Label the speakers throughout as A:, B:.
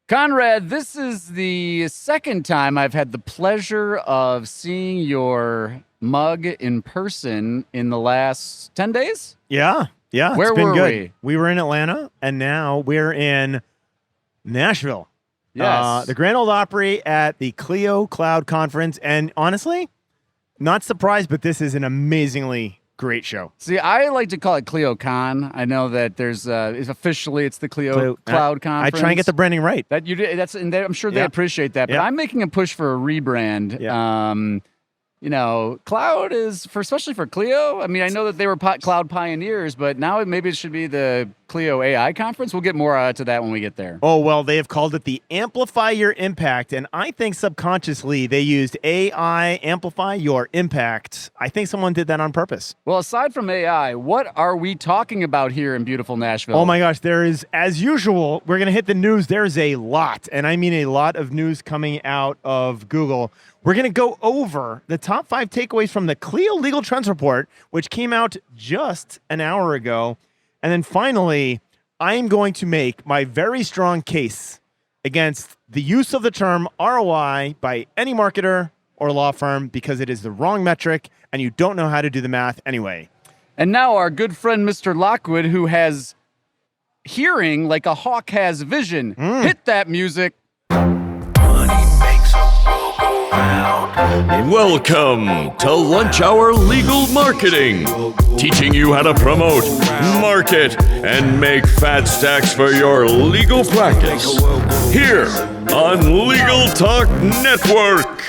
A: Conrad, this is the second time I've had the pleasure of seeing your mug in person in the last 10 days.
B: Yeah.
A: Where
B: it's been
A: were
B: good.
A: we?
B: We were in Atlanta, and now we're in Nashville.
A: Yes.
B: The Grand Ole Opry at the Clio Cloud Conference. And honestly, not surprised, but this is an amazingly great show.
A: See, I like to call it Clio Con. I know that there's officially it's the Clio Cloud Conference.
B: I try and get the branding right.
A: That you did. That's and I'm sure they appreciate that. But I'm making a push for a rebrand.
B: Yeah.
A: Cloud is especially for Clio. I mean, I know that they were cloud pioneers, but now maybe it should be the Clio AI conference. We'll get more to that when we get there.
B: Oh, well, they have called it the Amplify Your Impact, and I think subconsciously they used AI, Amplify Your Impact. I think someone did that on purpose.
A: Well, aside from AI, what are we talking about here in beautiful Nashville?
B: Oh my gosh, there is, as usual, we're going to hit the news. There's a lot, and I mean a lot of news coming out of Google. We're going to go over the top 5 takeaways from the Clio Legal Trends Report, which came out just an hour ago. And then finally, I am going to make my very strong case against the use of the term ROI by any marketer or law firm because it is the wrong metric and you don't know how to do the math anyway.
A: And now our good friend, Mr. Lockwood, who has hearing like a hawk has vision. Hit that music.
C: Welcome to Lunch Hour Legal Marketing, teaching you how to promote, market, and make fat stacks for your legal practice. Here on Legal Talk Network.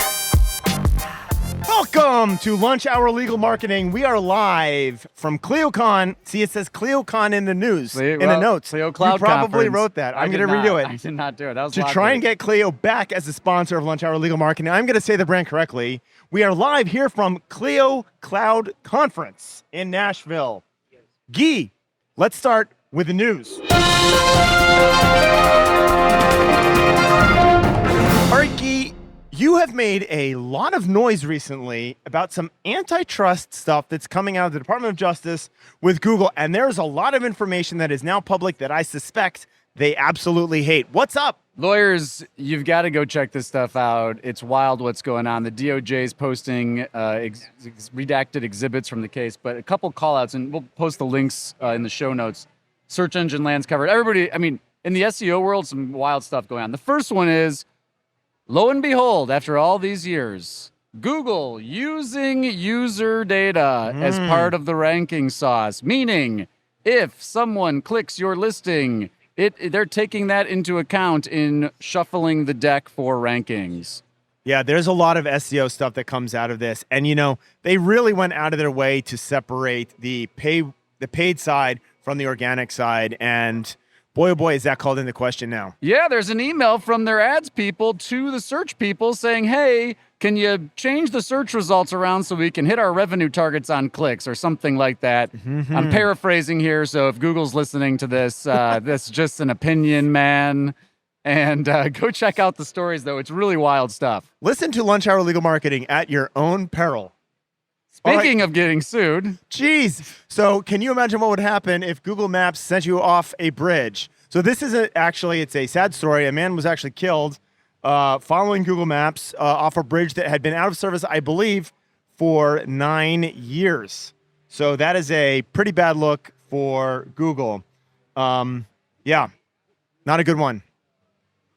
B: Welcome to Lunch Hour Legal Marketing. We are live from ClioCon. See, it says ClioCon in the news, in the notes.
A: Clio Cloud
B: You probably
A: Conference.
B: wrote that. I'm going to redo it.
A: I did not do it. That was
B: To try and get Clio back as a sponsor of Lunch Hour Legal Marketing, I'm going to say the brand correctly. We are live here from Clio Cloud Conference in Nashville. Gyi, let's start with the news. All right, Gyi, you have made a lot of noise recently about some antitrust stuff that's coming out of the Department of Justice with Google, and there's a lot of information that is now public that I suspect they absolutely hate. What's up?
A: Lawyers, you've got to go check this stuff out. It's wild what's going on. The DOJ is posting redacted exhibits from the case, but a couple call-outs, and we'll post the links in the show notes. Search engine lands covered. Everybody, I mean, in the SEO world, some wild stuff going on. The first one is, lo and behold, after all these years, Google using user data as part of the ranking sauce, meaning if someone clicks your listing, they're taking that into account in shuffling the deck for rankings.
B: Yeah, there's a lot of SEO stuff that comes out of this. And, they really went out of their way to separate the paid side from the organic side. And boy, oh boy, is that called into question now.
A: Yeah, there's an email from their ads people to the search people saying, hey, can you change the search results around so we can hit our revenue targets on clicks or something like that? I'm paraphrasing here, so if Google's listening to this, this is just an opinion, man. And go check out the stories, though. It's really wild stuff.
B: Listen to Lunch Hour Legal Marketing at your own peril.
A: Speaking of getting sued.
B: Jeez. So can you imagine what would happen if Google Maps sent you off a bridge? So this is it's a sad story. A man was actually killed following Google Maps off a bridge that had been out of service, I believe, for 9 years. So that is a pretty bad look for Google. Yeah, not a good one.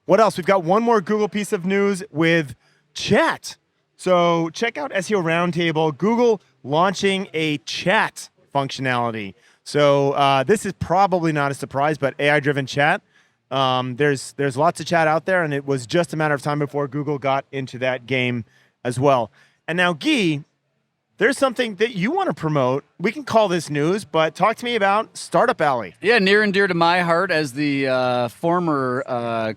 B: What else? We've got one more Google piece of news with chat. So check out SEO Roundtable, Google launching a chat functionality. So this is probably not a surprise, but AI-driven chat. There's lots of chat out there, and it was just a matter of time before Google got into that game as well. And now, Gyi, there's something that you want to promote. We can call this news, but talk to me about Startup Alley.
A: Yeah, near and dear to my heart as the former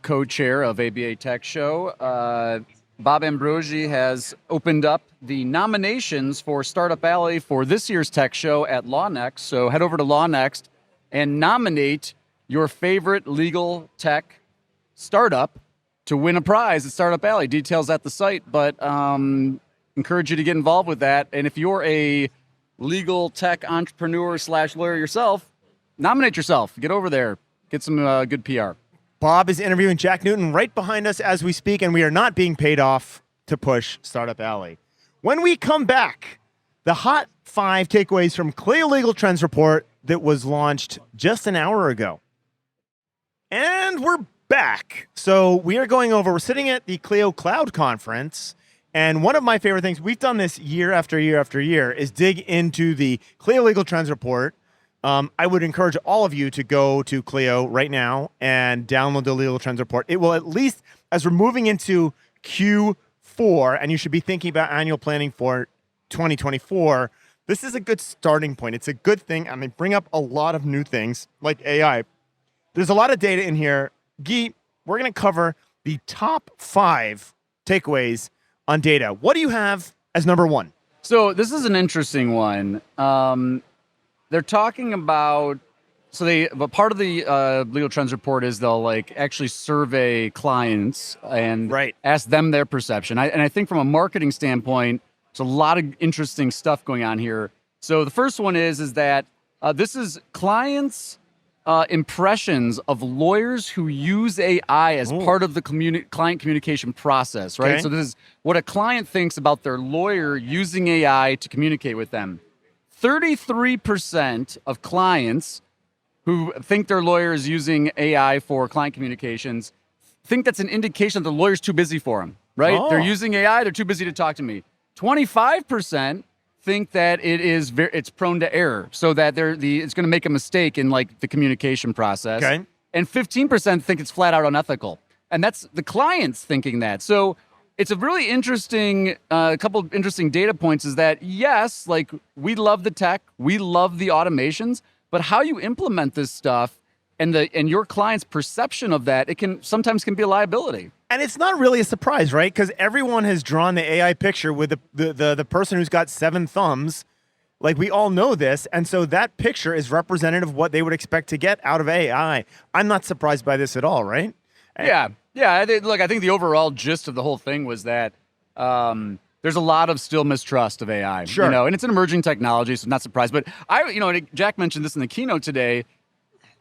A: co-chair of ABA TechShow. Bob Ambrogi has opened up the nominations for Startup Alley for this year's Tech Show at LawNext. So head over to LawNext and nominate your favorite legal tech startup to win a prize at Startup Alley. Details at the site, but encourage you to get involved with that. And if you're a legal tech entrepreneur / lawyer yourself, nominate yourself. Get over there. Get some good PR.
B: Bob is interviewing Jack Newton right behind us as we speak, and we are not being paid off to push Startup Alley. When we come back, the hot 5 takeaways from Clio Legal Trends report that was launched just an hour ago. And we're back. So we're sitting at the Clio Cloud Conference, and one of my favorite things, we've done this year after year after year, is dig into the Clio Legal Trends report. I would encourage all of you to go to Clio right now and download the Legal Trends report. It will, at least as we're moving into Q4, and you should be thinking about annual planning for 2024, this is a good starting point. It's a good thing, and they bring up a lot of new things like AI. There's a lot of data in here. Gyi, we're going to cover the top 5 takeaways on data. What do you have as number 1?
A: So this is an interesting one. They're talking about, but part of the Legal Trends report is they'll actually survey clients and ask them their perception. And I think from a marketing standpoint, there's a lot of interesting stuff going on here. So the first one is that this is clients' impressions of lawyers who use AI as part of the client communication process, right?
B: Okay.
A: So this is what a client thinks about their lawyer using AI to communicate with them. 33% of clients who think their lawyer is using AI for client communications think that's an indication that the lawyer's too busy for them, right?
B: Oh.
A: They're using AI, they're too busy to talk to me. 25% think that it's prone to error, so that it's going to make a mistake in the communication process.
B: Okay.
A: And 15% think it's flat out unethical. And that's the clients thinking that. So it's a really interesting, couple of interesting data points is that, yes, we love the tech, we love the automations, but how you implement this stuff and your client's perception of that, sometimes can be a liability.
B: And it's not really a surprise, right? Because everyone has drawn the AI picture with the person who's got 7 thumbs. We all know this. And so that picture is representative of what they would expect to get out of AI. I'm not surprised by this at all, right?
A: Yeah. I think the overall gist of the whole thing was that there's a lot of still mistrust of AI.
B: Sure.
A: And it's an emerging technology, so I'm not surprised. But Jack mentioned this in the keynote today.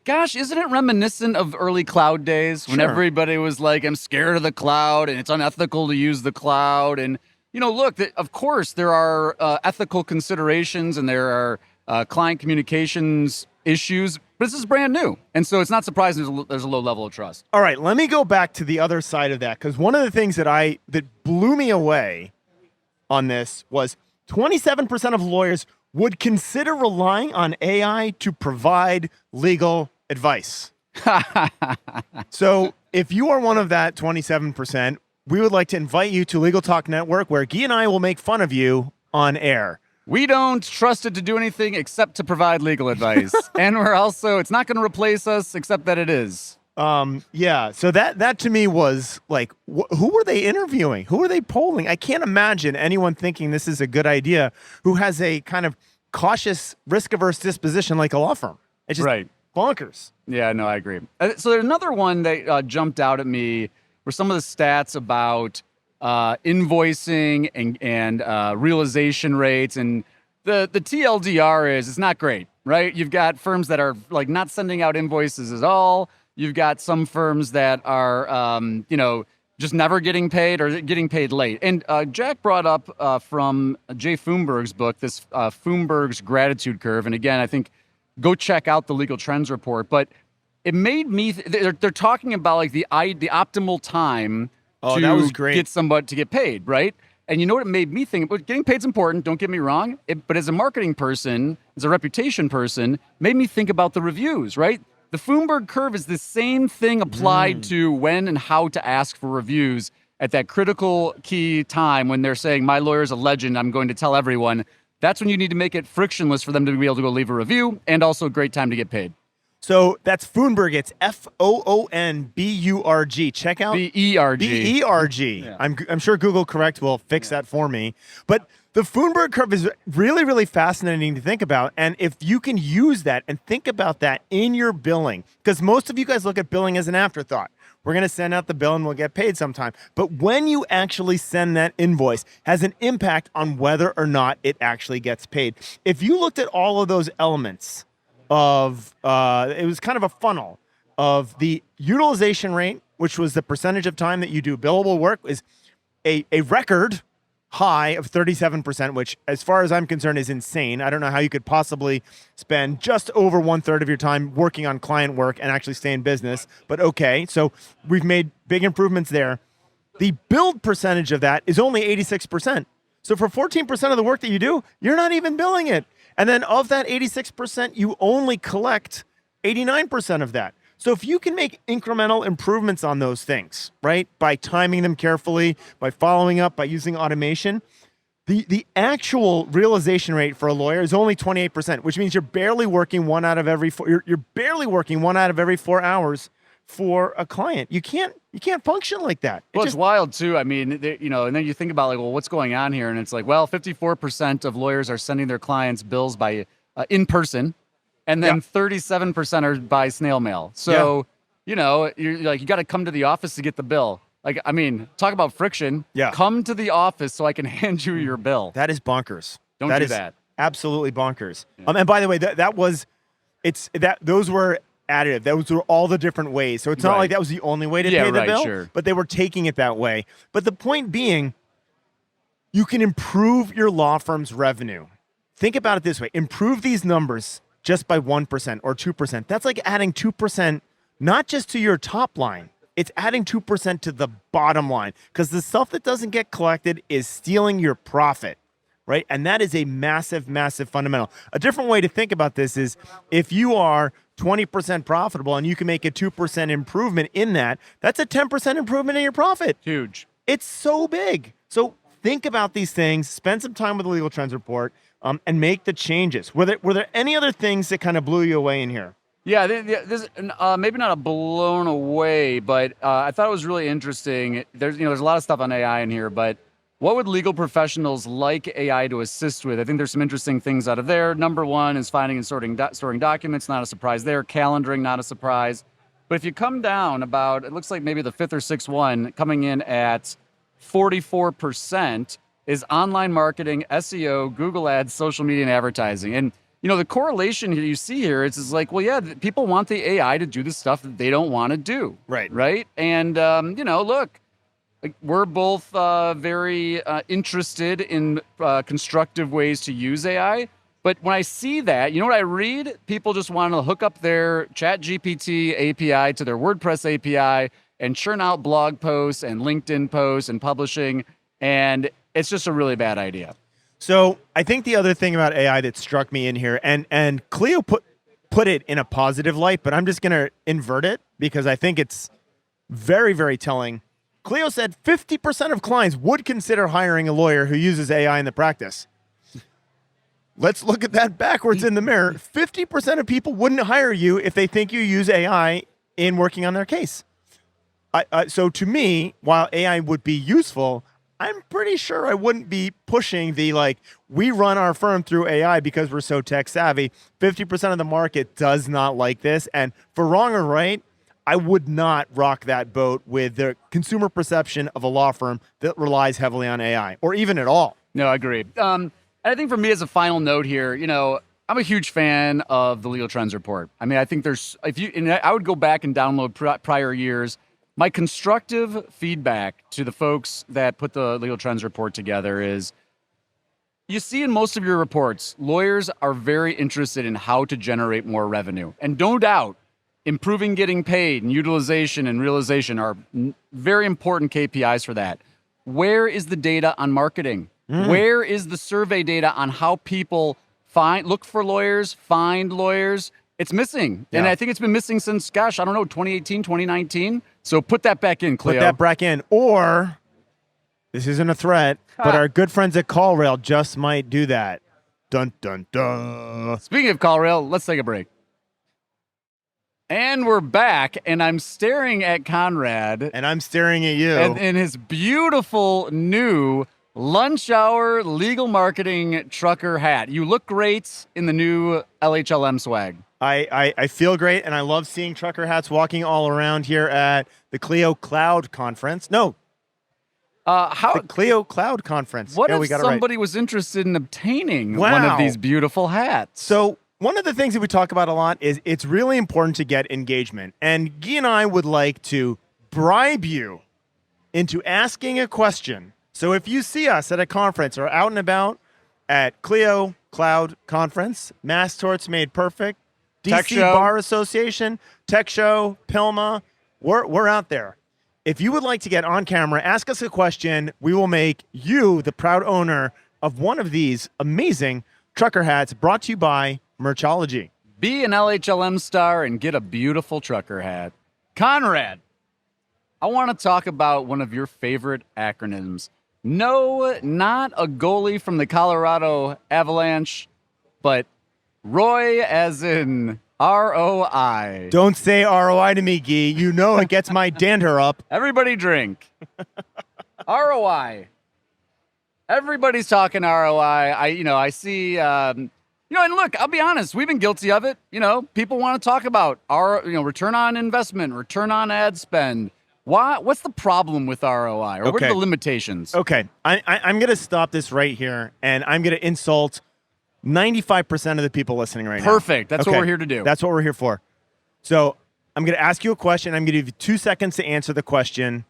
A: Gosh, isn't it reminiscent of early cloud days when everybody was like, I'm scared of the cloud and it's unethical to use the cloud? And, look, of course, there are ethical considerations and there are client communications issues, but this is brand new. And so it's not surprising there's a low level of trust.
B: All right, let me go back to the other side of that, because one of the things that blew me away on this was 27% of lawyers would consider relying on AI to provide legal advice. So if you are one of that 27%, we would like to invite you to Legal Talk Network, where Gyi and I will make fun of you on air.
A: We don't trust it to do anything except to provide legal advice. And it's not going to replace us, except that it is.
B: Yeah. So that to me was who were they interviewing? Who were they polling? I can't imagine anyone thinking this is a good idea who has a kind of cautious, risk-averse disposition like a law firm. It's just bonkers.
A: Yeah, no, I agree. So there's another one that jumped out at me were some of the stats about invoicing and realization rates. And the TLDR is it's not great, right? You've got firms that are not sending out invoices at all. You've got some firms that are, just never getting paid or getting paid late. And Jack brought up from Jay Foomberg's book, this Foomberg's gratitude curve. And again, I think go check out the Legal Trends report. But it made me, they're talking about the optimal time get somebody to get paid, right? And you know what it made me think? But getting paid is important, don't get me wrong. But as a marketing person, as a reputation person, made me think about the reviews, right? The Foomberg curve is the same thing applied to when and how to ask for reviews at that critical key time when they're saying, my lawyer's a legend, I'm going to tell everyone. That's when you need to make it frictionless for them to be able to go leave a review, and also a great time to get paid.
B: So that's Foomberg. It's Foonburg. Check out
A: Berg.
B: Berg.
A: Yeah.
B: I'm sure Google Correct will fix that for me. But the Foomberg curve is really, really fascinating to think about. And if you can use that and think about that in your billing, because most of you guys look at billing as an afterthought. We're going to send out the bill and we'll get paid sometime. But when you actually send that invoice, has an impact on whether or not it actually gets paid. If you looked at all of those elements of, it was kind of a funnel. of the utilization rate, which was the percentage of time that you do billable work, is a record high of 37%, which, as far as I'm concerned, is insane. I don't know how you could possibly spend just over 1/3 of your time working on client work and actually stay in business. But okay, so we've made big improvements there. The billed percentage of that is only 86%. So for 14% of the work that you do, you're not even billing it. And then of that 86%, you only collect 89% of that. So if you can make incremental improvements on those things, right, by timing them carefully, by following up, by using automation, the actual realization rate for a lawyer is only 28%, which means you're barely working one out of every 4 hours for a client. You can't function like that.
A: Well, it's wild too. I mean, and then you think about like, well, what's going on here? And it's like, well, 54% of lawyers are sending their clients bills by in person. And then 37% are by snail mail. So, you're like, you got to come to the office to get the bill. Like, I mean, talk about friction. Yeah. Come to the office so I can hand you your bill.
B: That is bonkers.
A: Don't do that.
B: Absolutely bonkers. Yeah. And by the way, those were additive. Those were all the different ways. So it's not like that was the only way to pay the bill, but they were taking it that way. But the point being, you can improve your law firm's revenue. Think about it this way. Improve these numbers just by 1% or 2%. That's like adding 2%, not just to your top line. It's adding 2% to the bottom line, because the stuff that doesn't get collected is stealing your profit, right? And that is a massive, massive fundamental. A different way to think about this is if you are 20% profitable and you can make a 2% improvement in that, that's a 10% improvement in your profit.
A: Huge.
B: It's so big. So think about these things, spend some time with the Legal Trends Report, and make the changes. Were there any other things that kind of blew you away in here?
A: Yeah, this maybe not a blown away, but I thought it was really interesting. There's a lot of stuff on AI in here, but what would legal professionals like AI to assist with? I think there's some interesting things out of there. Number one is finding and storing documents, not a surprise there. Calendaring, not a surprise. But if you come down about, it looks like maybe the fifth or sixth one coming in at 44%, is online marketing, SEO, Google Ads, social media, and advertising. And, the correlation here you see here is like, well, yeah, people want the AI to do the stuff that they don't want to do. Right. And, look, like, we're both very interested in constructive ways to use AI. But when I see that, what I read? People just want to hook up their ChatGPT API to their WordPress API and churn out blog posts and LinkedIn posts and publishing. And it's just a really bad idea.
B: So I think the other thing about AI that struck me in here, and Clio put it in a positive light, but I'm just going to invert it because I think it's very, very telling. Clio said 50% of clients would consider hiring a lawyer who uses AI in the practice. Let's look at that backwards in the mirror. 50% of people wouldn't hire you if they think you use AI in working on their case. So to me, while AI would be useful, I'm pretty sure I wouldn't be pushing we run our firm through AI because we're so tech savvy. 50% of the market does not like this. And for wrong or right, I would not rock that boat with the consumer perception of a law firm that relies heavily on AI, or even at all.
A: No, I agree. I think for me, as a final note here, I'm a huge fan of the Legal Trends Report. I mean, I think I would go back and download prior years. My constructive feedback to the folks that put the Legal Trends Report together is, you see in most of your reports, lawyers are very interested in how to generate more revenue. And no doubt, improving getting paid and utilization and realization are very important KPIs for that. Where is the data on marketing? Where is the survey data on how people look for lawyers, find lawyers? It's missing. Yeah. And I think it's been missing since, 2018, 2019. So put that back in, Clio.
B: Put that back in. Or, this isn't a threat, but our good friends at CallRail just might do that. Dun, dun, dun.
A: Speaking of CallRail, let's take a break. And we're back, and I'm staring at Conrad.
B: And I'm staring at you.
A: In his beautiful new lunch hour legal marketing trucker hat. You look great in the new LHLM swag.
B: I feel great, and I love seeing trucker hats walking all around here at the Clio Cloud Conference. No. The Clio Cloud Conference.
A: What if somebody was interested in obtaining one of these beautiful hats?
B: So one of the things that we talk about a lot is it's really important to get engagement. And Gyi and I would like to bribe you into asking a question. So if you see us at a conference or out and about at Clio Cloud Conference, Mass Torts Made Perfect, DC
A: TechShow.
B: Bar Association, TechShow, Pilma, we're out there. If you would like to get on camera, ask us a question. We will make you the proud owner of one of these amazing trucker hats brought to you by Merchology.
A: Be an LHLM star and get a beautiful trucker hat. Conrad, I want to talk about one of your favorite acronyms. No, not a goalie from the Colorado Avalanche, but Roy as in ROI.
B: Don't say ROI to me, Gyi. You know it gets my dander up.
A: Everybody drink. ROI. Everybody's talking ROI. I see, and look, I'll be honest, we've been guilty of it. People want to talk about return on investment, return on ad spend. What's the problem with ROI, or what are the limitations?
B: Okay, I'm going to stop this right here, and I'm going to insult 95% of the people listening right now.
A: Perfect. That's what we're here to do.
B: That's what we're here for. So I'm going to ask you a question. I'm going to give you 2 seconds to answer the question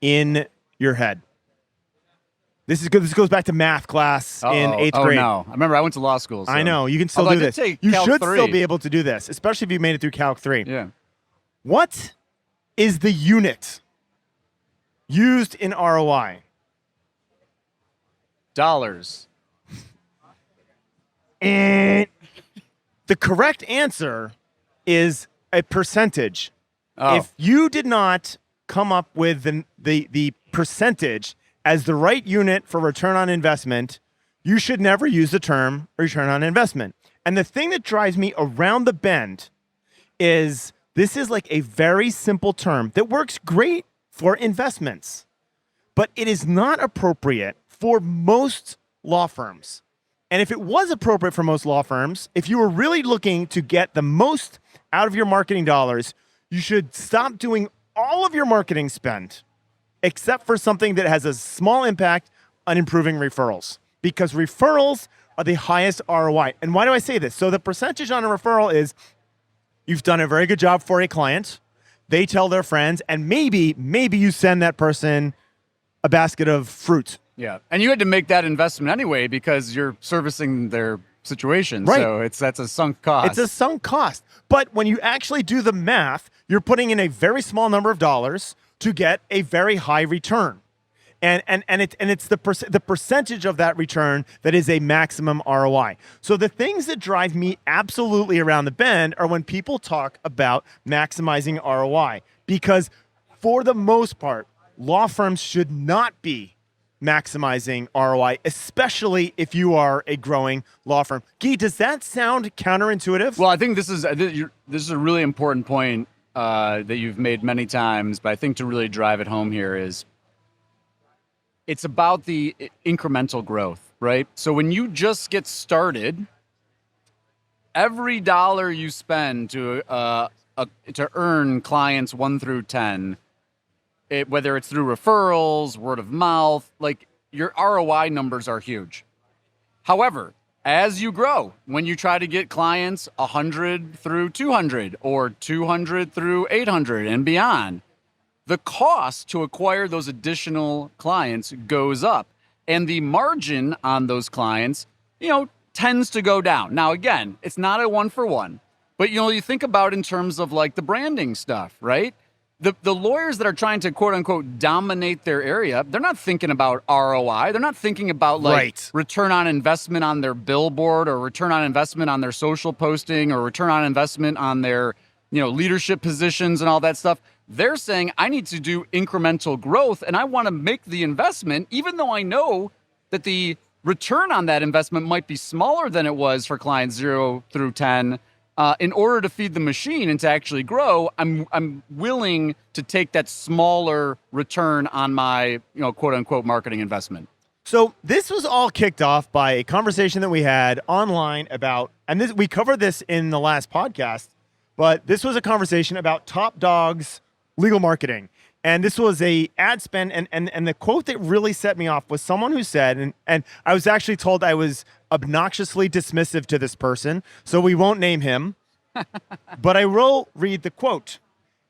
B: in your head. This is good. This goes back to math class in 8th grade.
A: Oh, no. I remember I went to law school. So.
B: I know. You can still do this. You
A: Calc
B: should
A: 3.
B: still be able to do this, especially if you made it through Calc 3.
A: Yeah.
B: What is the unit used in ROI?
A: Dollars.
B: And the correct answer is a percentage.
A: Oh.
B: If you did not come up with the percentage as the right unit for return on investment, you should never use the term return on investment. And the thing that drives me around the bend is this is like a very simple term that works great for investments, but it is not appropriate for most law firms. And if it was appropriate for most law firms, if you were really looking to get the most out of your marketing dollars, you should stop doing all of your marketing spend, except for something that has a small impact on improving referrals, because referrals are the highest ROI. And why do I say this? So the percentage on a referral is you've done a very good job for a client. They tell their friends, and maybe you send that person a basket of fruit.
A: Yeah, and you had to make that investment anyway because you're servicing their situation.
B: Right.
A: So that's a sunk cost.
B: It's a sunk cost. But when you actually do the math, you're putting in a very small number of dollars to get a very high return. And it's the percentage of that return that is a maximum ROI. So the things that drive me absolutely around the bend are when people talk about maximizing ROI, because for the most part, law firms should not be maximizing ROI, especially if you are a growing law firm. Gyi, does that sound counterintuitive?
A: Well, I think this is a really important point that you've made many times, but I think to really drive it home here is it's about the incremental growth, right? So when you just get started, every dollar you spend to earn clients 1 through 10, whether it's through referrals, word of mouth, like your ROI numbers are huge. However, as you grow, when you try to get clients 100 through 200 or 200 through 800 and beyond, the cost to acquire those additional clients goes up. And the margin on those clients, tends to go down. Now, again, it's not a 1-for-1, but you think about in terms of like the branding stuff, right? The lawyers that are trying to quote unquote dominate their area, they're not thinking about ROI. They're not thinking about return on investment on their billboard or return on investment on their social posting or return on investment on their, leadership positions and all that stuff. They're saying, I need to do incremental growth and I want to make the investment, even though I know that the return on that investment might be smaller than it was for clients 0 through 10. In order to feed the machine and to actually grow, I'm willing to take that smaller return on my, quote unquote marketing investment.
B: So this was all kicked off by a conversation that we had online about, and we covered this in the last podcast, but this was a conversation about top dogs legal marketing. And this was a ad spend, and the quote that really set me off was someone who said, and I was actually told I was obnoxiously dismissive to this person, so we won't name him, but I will read the quote.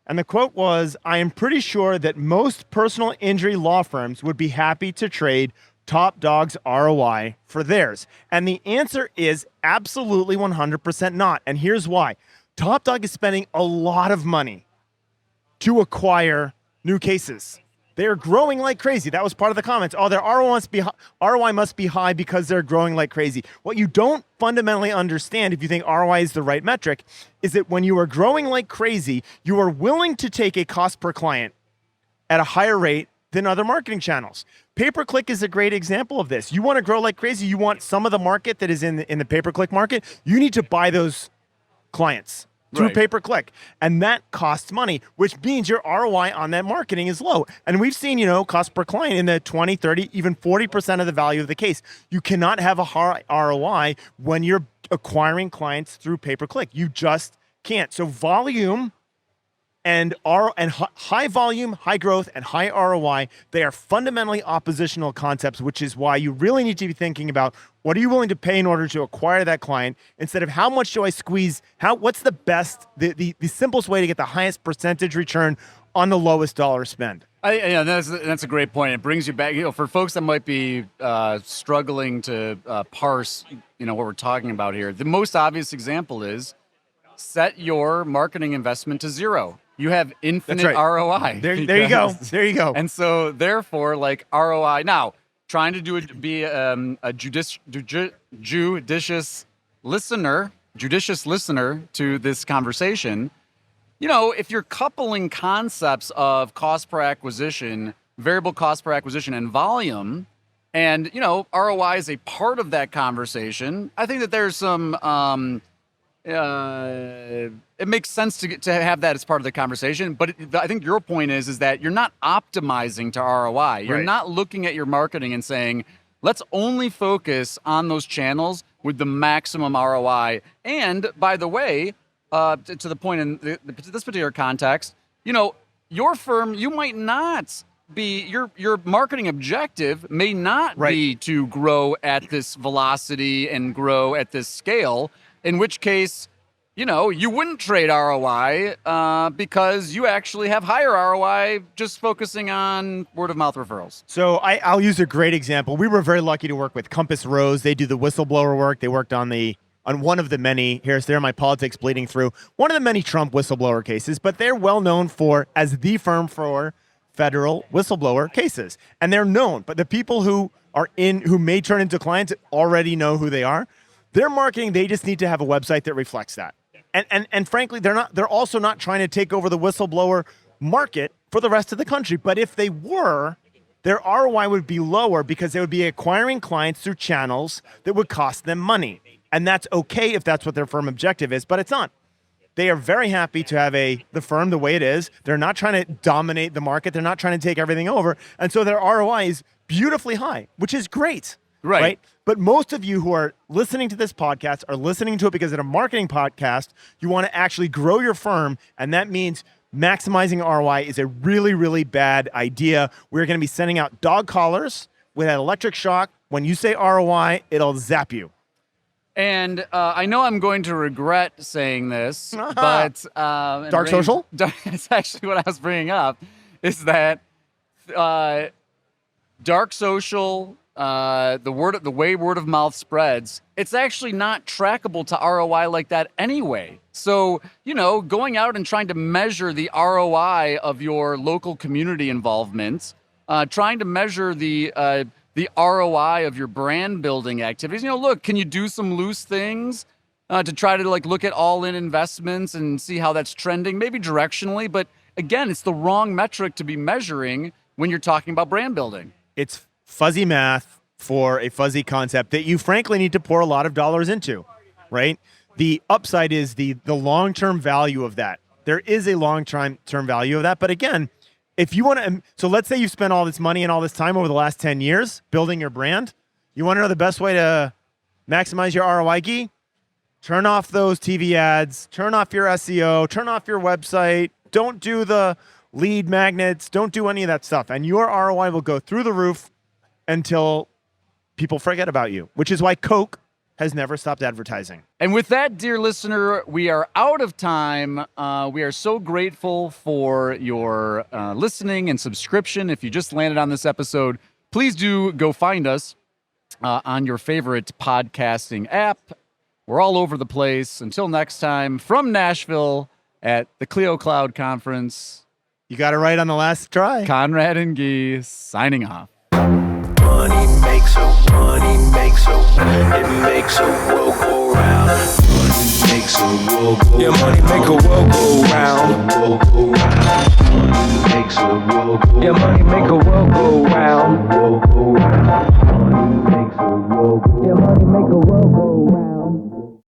B: And the quote was, "I am pretty sure that most personal injury law firms would be happy to trade Top Dog's ROI for theirs." And the answer is absolutely 100% not. And here's why. Top Dog is spending a lot of money to acquire new cases. They're growing like crazy. That was part of the comments. Oh, their ROI must be high because they're growing like crazy. What you don't fundamentally understand, if you think ROI is the right metric, is that when you are growing like crazy, you are willing to take a cost per client at a higher rate than other marketing channels. Pay-per-click is a great example of this. You want to grow like crazy. You want some of the market that is in the pay-per-click market. You need to buy those clients through pay-per-click. And that costs money, which means your ROI on that marketing is low. And we've seen, cost per client in the 20, 30, even 40% of the value of the case. You cannot have a high ROI when you're acquiring clients through pay-per-click. You just can't. So volume and high volume, high growth, and high ROI, they are fundamentally oppositional concepts, which is why you really need to be thinking about what are you willing to pay in order to acquire that client instead of how much do I squeeze, what's the best, the simplest way to get the highest percentage return on the lowest dollar spend.
A: That's a great point. It brings you back, for folks that might be struggling to parse, what we're talking about here. The most obvious example is set your marketing investment to zero. You have infinite ROI.
B: There you go. There you go.
A: And so, therefore, ROI. Now, trying to be a judicious listener to this conversation. If you're coupling concepts of cost per acquisition, variable cost per acquisition, and volume, and ROI is a part of that conversation, I think that there's some. It makes sense to have that as part of the conversation, but I think your point is that you're not optimizing to ROI. You're not looking at your marketing and saying, let's only focus on those channels with the maximum ROI. And by the way, to the point in this particular context, your firm, you might not be, your marketing objective may not be to grow at this velocity and grow at this scale. In which case, you wouldn't trade ROI because you actually have higher ROI just focusing on word-of-mouth referrals.
B: So I'll use a great example. We were very lucky to work with Compass Rose. They do the whistleblower work. They worked on one of the many, here's there my politics bleeding through, one of the many Trump whistleblower cases, but they're well known as the firm for federal whistleblower cases. And they're known, but the people who may turn into clients already know who they are. Their marketing, they just need to have a website that reflects that. And frankly, they're also not trying to take over the whistleblower market for the rest of the country. But if they were, their ROI would be lower because they would be acquiring clients through channels that would cost them money. And that's okay if that's what their firm objective is, but it's not. They are very happy to have the firm the way it is. They're not trying to dominate the market. They're not trying to take everything over. And so their ROI is beautifully high, which is great. Right. But most of you who are listening to this podcast are listening to it because it's a marketing podcast. You want to actually grow your firm, and that means maximizing ROI is a really, really bad idea. We're going to be sending out dog collars with an electric shock. When you say ROI, it'll zap you.
A: And I know I'm going to regret saying this, but
B: Dark social?
A: It's actually what I was bringing up, is that dark social. The way word of mouth spreads, it's actually not trackable to ROI like that anyway. So, going out and trying to measure the ROI of your local community involvement, trying to measure the ROI of your brand building activities. Look, can you do some loose things to try to look at all-in investments and see how that's trending, maybe directionally, but again, it's the wrong metric to be measuring when you're talking about brand building.
B: It's fuzzy math for a fuzzy concept that you frankly need to pour a lot of dollars into, right? The upside is the long-term value of that. There is a long-term value of that. But again, if you want to, so let's say you've spent all this money and all this time over the last 10 years building your brand. You want to know the best way to maximize your ROI, Gyi? Turn off those TV ads, turn off your SEO, turn off your website. Don't do the lead magnets. Don't do any of that stuff. And your ROI will go through the roof until people forget about you, which is why Coke has never stopped advertising.
A: And with that, dear listener, we are out of time. We are so grateful for your listening and subscription. If you just landed on this episode, please do go find us on your favorite podcasting app. We're all over the place. Until next time, from Nashville at the Clio Cloud Conference,
B: You got it right on the last try.
A: Conrad and Gyi signing off.
D: Money makes a it makes a world go round. Money makes a world go round. Yeah, money make a world go round. Money makes a world go round. Yeah, money make a world go round. Money makes a world go round. Yeah, money make a world go round.